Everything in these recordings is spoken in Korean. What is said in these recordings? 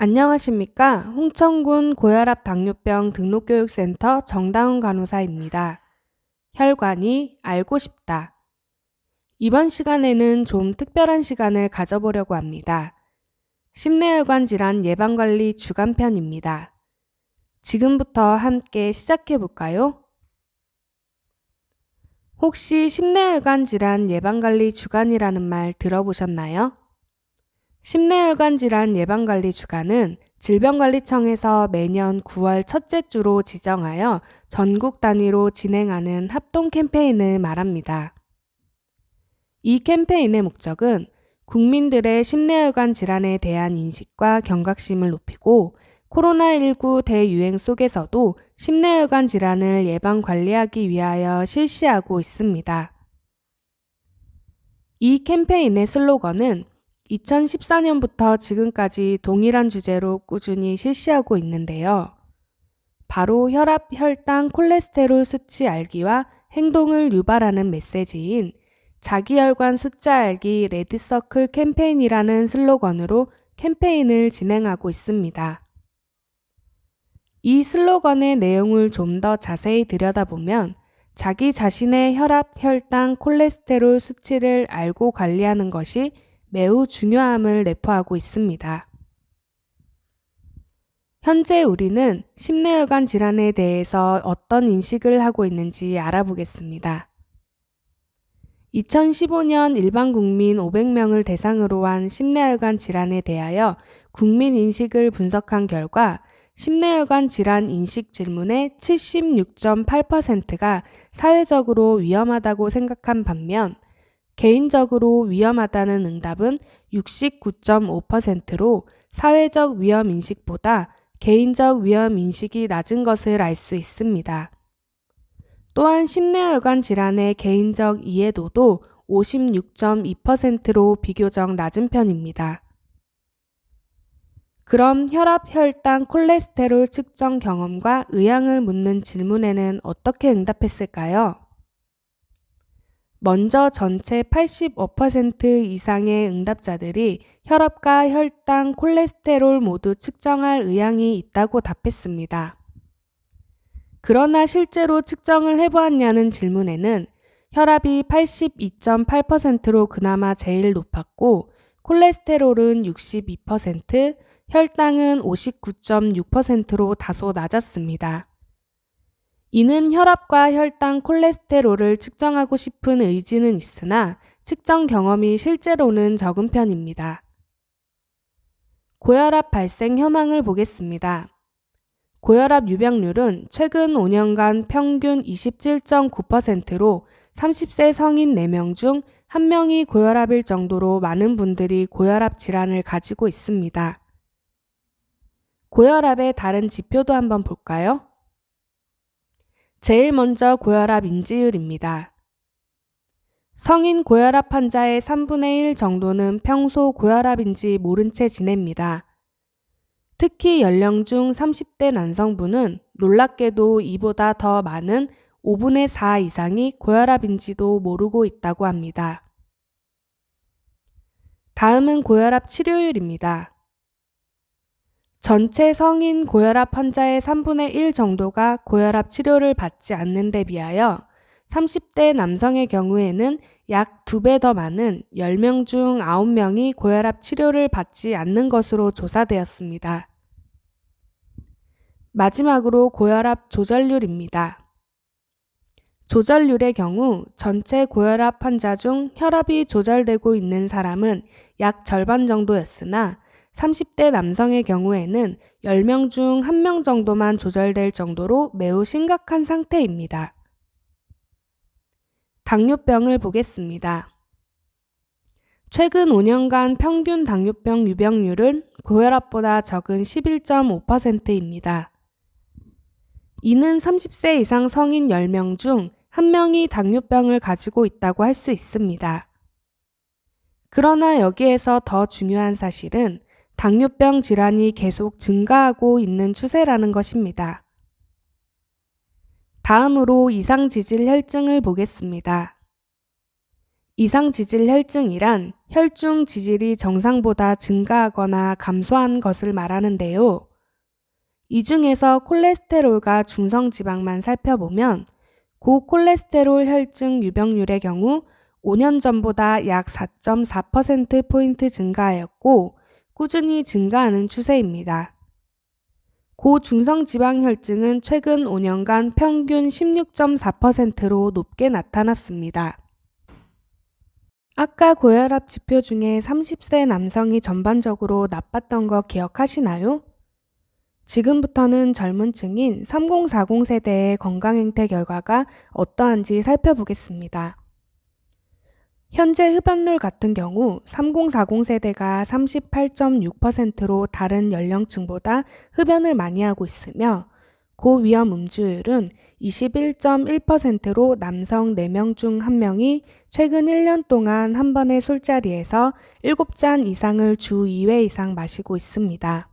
안녕하십니까? 홍천군 고혈압 당뇨병 등록교육센터 정다운 간호사입니다. 혈관이 알고 싶다. 이번 시간에는 좀 특별한 시간을 가져보려고 합니다. 심내혈관 질환 예방관리 주간편입니다. 지금부터 함께 시작해 볼까요? 혹시 심내혈관 질환 예방관리 주간이라는 말 들어보셨나요? 심내혈관 질환 예방관리 주간은 질병관리청에서 매년 9월 첫째 주로 지정하여 전국 단위로 진행하는 합동 캠페인을 말합니다. 이 캠페인의 목적은 국민들의 심내혈관 질환에 대한 인식과 경각심을 높이고 코로나19 대유행 속에서도 심내혈관 질환을 예방 관리하기 위하여 실시하고 있습니다. 이 캠페인의 슬로건은 2014년부터 지금까지 동일한 주제로 꾸준히 실시하고 있는데요. 바로 혈압, 혈당, 콜레스테롤 수치 알기와 행동을 유발하는 메시지인 자기혈관 숫자 알기 레드서클 캠페인이라는 슬로건으로 캠페인을 진행하고 있습니다. 이 슬로건의 내용을 좀 더 자세히 들여다보면 자기 자신의 혈압, 혈당, 콜레스테롤 수치를 알고 관리하는 것이 매우 중요함을 내포하고 있습니다. 현재 우리는 심내혈관 질환에 대해서 어떤 인식을 하고 있는지 알아보겠습니다. 2015년 일반 국민 500명을 대상으로 한 심내혈관 질환에 대하여 국민 인식을 분석한 결과 심내혈관 질환 인식 질문의 76.8%가 사회적으로 위험하다고 생각한 반면 개인적으로 위험하다는 응답은 69.5%로 사회적 위험 인식보다 개인적 위험 인식이 낮은 것을 알 수 있습니다. 또한 심내혈관 질환의 개인적 이해도도 56.2%로 비교적 낮은 편입니다. 그럼 혈압, 혈당, 콜레스테롤 측정 경험과 의향을 묻는 질문에는 어떻게 응답했을까요? 먼저 전체 85% 이상의 응답자들이 혈압과 혈당, 콜레스테롤 모두 측정할 의향이 있다고 답했습니다. 그러나 실제로 측정을 해보았냐는 질문에는 혈압이 82.8%로 그나마 제일 높았고 콜레스테롤은 62%, 혈당은 59.6%로 다소 낮았습니다. 이는 혈압과 혈당, 콜레스테롤을 측정하고 싶은 의지는 있으나 측정 경험이 실제로는 적은 편입니다. 고혈압 발생 현황을 보겠습니다. 고혈압 유병률은 최근 5년간 평균 27.9%로 30세 성인 4명 중 1명이 고혈압일 정도로 많은 분들이 고혈압 질환을 가지고 있습니다. 고혈압의 다른 지표도 한번 볼까요? 제일 먼저 고혈압 인지율입니다. 성인 고혈압 환자의 3분의 1 정도는 평소 고혈압인지 모른 채 지냅니다. 특히 연령 중 30대 남성분은 놀랍게도 이보다 더 많은 5분의 4 이상이 고혈압인지도 모르고 있다고 합니다. 다음은 고혈압 치료율입니다. 전체 성인 고혈압 환자의 3분의 1 정도가 고혈압 치료를 받지 않는 데 비하여 30대 남성의 경우에는 약 2배 더 많은 10명 중 9명이 고혈압 치료를 받지 않는 것으로 조사되었습니다. 마지막으로 고혈압 조절률입니다. 조절률의 경우 전체 고혈압 환자 중 혈압이 조절되고 있는 사람은 약 절반 정도였으나 30대 남성의 경우에는 10명 중 1명 정도만 조절될 정도로 매우 심각한 상태입니다. 당뇨병을 보겠습니다. 최근 5년간 평균 당뇨병 유병률은 고혈압보다 적은 11.5%입니다. 이는 30세 이상 성인 10명 중 1명이 당뇨병을 가지고 있다고 할 수 있습니다. 그러나 여기에서 더 중요한 사실은 당뇨병 질환이 계속 증가하고 있는 추세라는 것입니다. 다음으로 이상지질 혈증을 보겠습니다. 이상지질 혈증이란 혈중 지질이 정상보다 증가하거나 감소한 것을 말하는데요. 이 중에서 콜레스테롤과 중성지방만 살펴보면 고콜레스테롤 혈증 유병률의 경우 5년 전보다 약 4.4%포인트 증가하였고 꾸준히 증가하는 추세입니다. 고중성지방혈증은 최근 5년간 평균 16.4%로 높게 나타났습니다. 아까 고혈압 지표 중에 30세 남성이 전반적으로 나빴던 거 기억하시나요? 지금부터는 젊은 층인 3040 세대의 건강행태 결과가 어떠한지 살펴보겠습니다. 현재 흡연율 같은 경우 3040 세대가 38.6%로 다른 연령층보다 흡연을 많이 하고 있으며 고위험 음주율은 21.1%로 남성 4명 중 1명이 최근 1년 동안 한 번의 술자리에서 7잔 이상을 주 2회 이상 마시고 있습니다.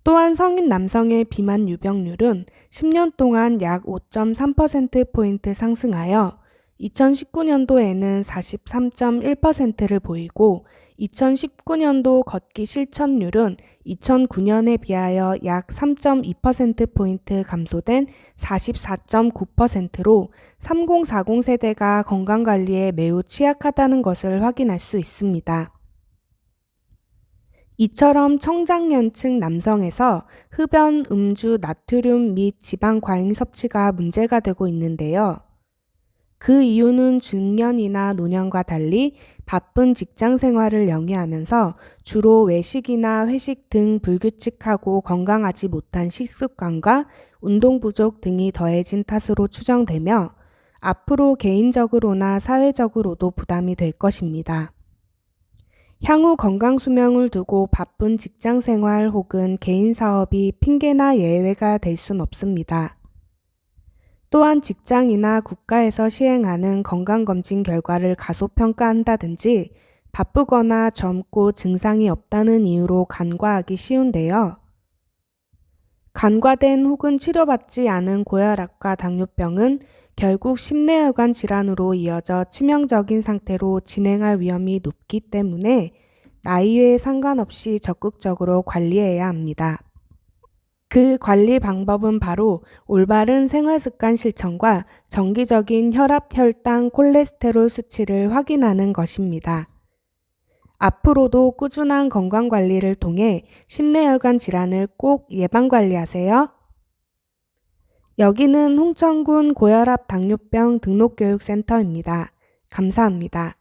또한 성인 남성의 비만 유병률은 10년 동안 약 5.3%포인트 상승하여 2019년도에는 43.1%를 보이고 2019년도 걷기 실천율은 2009년에 비하여 약 3.2%포인트 감소된 44.9%로 3040 세대가 건강관리에 매우 취약하다는 것을 확인할 수 있습니다. 이처럼 청장년층 남성에서 흡연, 음주, 나트륨 및 지방 과잉 섭취가 문제가 되고 있는데요. 그 이유는 중년이나 노년과 달리 바쁜 직장 생활을 영위하면서 주로 외식이나 회식 등 불규칙하고 건강하지 못한 식습관과 운동 부족 등이 더해진 탓으로 추정되며 앞으로 개인적으로나 사회적으로도 부담이 될 것입니다. 향후 건강수명을 두고 바쁜 직장생활 혹은 개인사업이 핑계나 예외가 될 순 없습니다. 또한 직장이나 국가에서 시행하는 건강검진 결과를 가소평가한다든지 바쁘거나 젊고 증상이 없다는 이유로 간과하기 쉬운데요. 간과된 혹은 치료받지 않은 고혈압과 당뇨병은 결국 심내혈관 질환으로 이어져 치명적인 상태로 진행할 위험이 높기 때문에 나이에 상관없이 적극적으로 관리해야 합니다. 그 관리 방법은 바로 올바른 생활습관 실천과 정기적인 혈압, 혈당, 콜레스테롤 수치를 확인하는 것입니다. 앞으로도 꾸준한 건강관리를 통해 심내혈관 질환을 꼭 예방관리하세요. 여기는 홍천군 고혈압 당뇨병 등록교육센터입니다. 감사합니다.